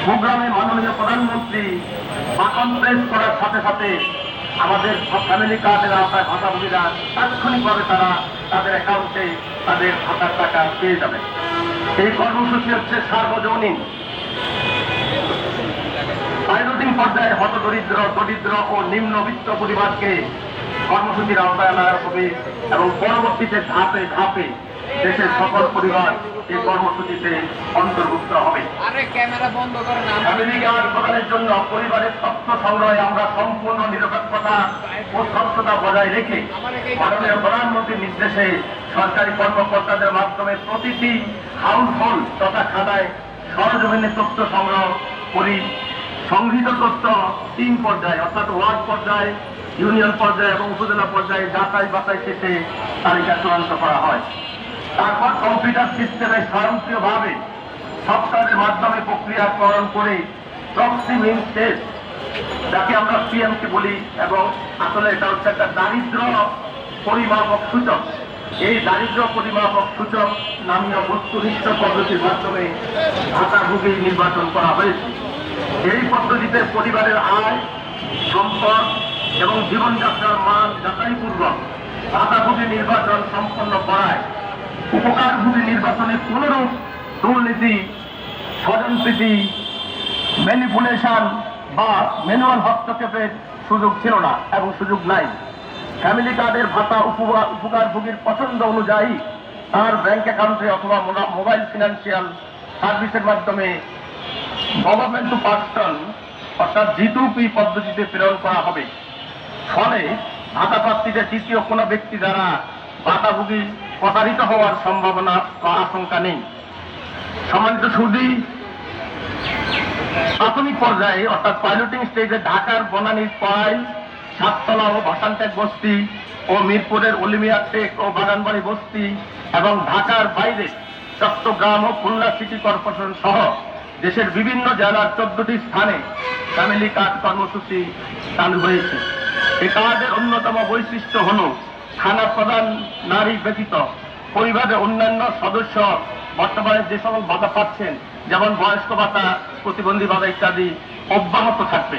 প্রোগ্রামে মাননীয় প্রধানমন্ত্রী বাটন প্রেস করার সাথে সাথে আমাদের ফ্যামিলি কার্ডের আওতায় ভাতাভোগীরা তাৎক্ষণিকভাবে তারা তাদের অ্যাকাউন্টে তাদের ভাতার টাকা পেয়ে যাবে। এই কর্মসূচি হচ্ছে সার্বজনীন। পাইলটিং পর্যায়ে হতদরিদ্র, দরিদ্র ও নিম্নবিত্ত পরিবারকে কর্মসূচির আওতায় আনা হবে এবং পরবর্তীতে ধাপে ধাপে দেশের সকল পরিবার এই কর্মসূচিতে অন্তর্ভুক্ত হবে। ফ্যামিলি কার্ড প্রদানের জন্য পরিবারের তথ্য সংগ্রহে আমরা সম্পূর্ণ নিরপেক্ষতা ও স্বচ্ছতা বজায় রেখে মাননীয় প্রধানমন্ত্রীর নির্দেশে সরকারি কর্মকর্তাদের মাধ্যমে প্রতিটি হাউস হোল্ড তথা খাতায় সরজমিনে তথ্য সংগ্রহ করি। সংগৃহীত তথ্য 3 পর্যায়ে অর্থাৎ ওয়ার্ড পর্যায়ে, ইউনিয়ন পর্যায়ে এবং উপজেলা পর্যায়ে যাচাই বাছাই শেষে তালিকা চূড়ান্ত করা হয়। তারপর কম্পিউটার সিস্টেমে স্বয়ংক্রিয়ভাবে সফটওয়্যারের মাধ্যমে প্রক্রিয়াকরণ করে প্রক্সি মিন টেস্ট, যাকে আমরা পিএমসি বলি, এবং আসলে এটা হচ্ছে একটা দারিদ্র পরিমাপক সূচক। এই দারিদ্র পরিমাপক সূচক নামীয় বস্তুনিষ্ঠ পদ্ধতির মাধ্যমে ভাতাভোগী নির্বাচন করা হয়েছে। এই পদ্ধতিতে পরিবারের আয়, সম্পদ এবং জীবনযাত্রার মান যাচাইপূর্বক ভাতাভোগী নির্বাচন সম্পন্ন করায় উপকারভোগী নির্বাচনে কোনরূপ দুর্নীতি, স্বজনপ্রীতি, ম্যানিপুলেশন বা ম্যানুয়াল হস্তক্ষেপের সুযোগ ছিল না এবং সুযোগ নাই। ফ্যামিলি কার্ডের ভাতা উপকারভোগীর পছন্দ অনুযায়ী তার ব্যাংক অ্যাকাউন্টে অথবা মোবাইল ফিনান্সিয়াল সার্ভিসের মাধ্যমে গভর্নমেন্ট টু পার্সন অর্থাৎ G2P পদ্ধতিতে প্রেরণ করা হবে। ফলে ভাতা প্রাপ্তিতে তৃতীয় কোনো ব্যক্তি দ্বারা ভাতাভোগী প্রতারিত হওয়ার সম্ভাবনা বা আশঙ্কা নেই। সম্মানিত সুধী, প্রাথমিক পর্যায়ে অর্থাৎ পাইলটিং স্টেজে ঢাকার বনানীর পাইল, সাততলা ও ভাসানটেক বস্তি ও মিরপুরের অলিমিয়া টেক ও বাগানবাড়ি বস্তি এবং ঢাকার বাইরে চট্টগ্রাম ও খুলনা সিটি কর্পোরেশন সহ দেশের বিভিন্ন জেলার 14টি স্থানে ফ্যামিলি কার্ড কর্মসূচি চালু হয়েছে। এই কার্ডের অন্যতম বৈশিষ্ট্য হল খানা প্রদান নারী ব্যতীত পরিবারের অন্যান্য সদস্য বর্তমানে যে সকল ভাতা পাচ্ছেন, যেমন বয়স্ক ভাতা, প্রতিবন্ধী ভাতা ইত্যাদি অব্যাহত থাকবে।